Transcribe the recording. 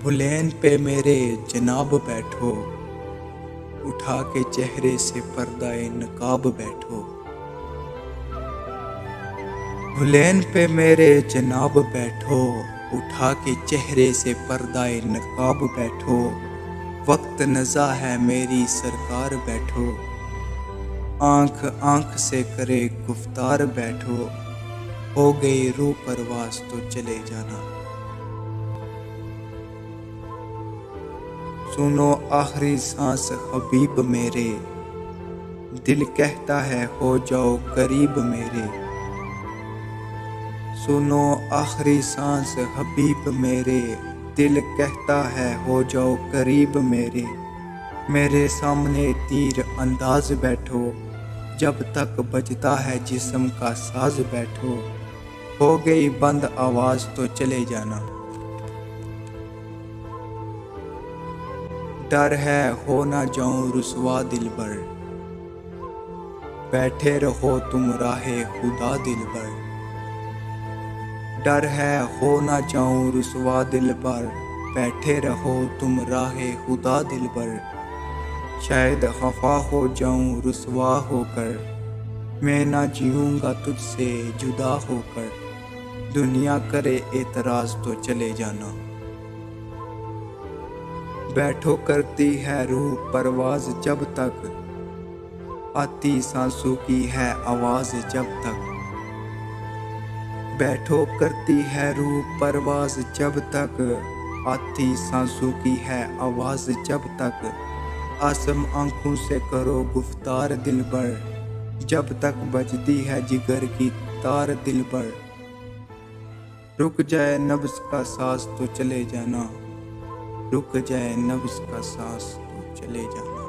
Boolean पे मेरे जनाब बैठो, उठा के चेहरे से पर्दाए नकाब बैठो। बुलेन पे मेरे जनाब बैठो, उठा के चेहरे से पर्दाए नकाब बैठो। वक्त नज़ा है मेरी सरकार बैठो, आँख आँख से करे गुफ्तार बैठो। हो गई रूह परवास तो चले जाना। सुनो आखिरी सांस हबीब मेरे, दिल कहता है हो जाओ करीब मेरे। सुनो आखिरी सांस हबीब मेरे, दिल कहता है हो जाओ करीब मेरे। मेरे सामने तीर अंदाज बैठो, जब तक बजता है जिस्म का साज बैठो। हो गई बंद आवाज़ तो चले जाना। डर है हो ना जाऊं रुसवा दिलबर, बैठे रहो तुम राहे खुदा दिलबर। डर है हो ना जाऊं रुसवा दिलबर, बैठे रहो तुम राहे खुदा दिलबर। शायद खफा हो जाऊं रुसवा होकर, मैं ना जीऊँगा तुझसे जुदा होकर। दुनिया करे एतराज़ तो चले जाना। बैठो करती है रूह परवाज़ जब तक, आती सांसों की है आवाज़ जब तक। बैठो करती है रूह परवाज़ जब तक, आती सांसों की है आवाज़ जब तक। आसम आँखों से करो गुफ्तार दिलबर, जब तक बजती है जिगर की तार दिलबर। रुक जाए नब्ज़ का सांस तो चले जाना, रुक जाए नब्ज़ का सांस तो चले जाना।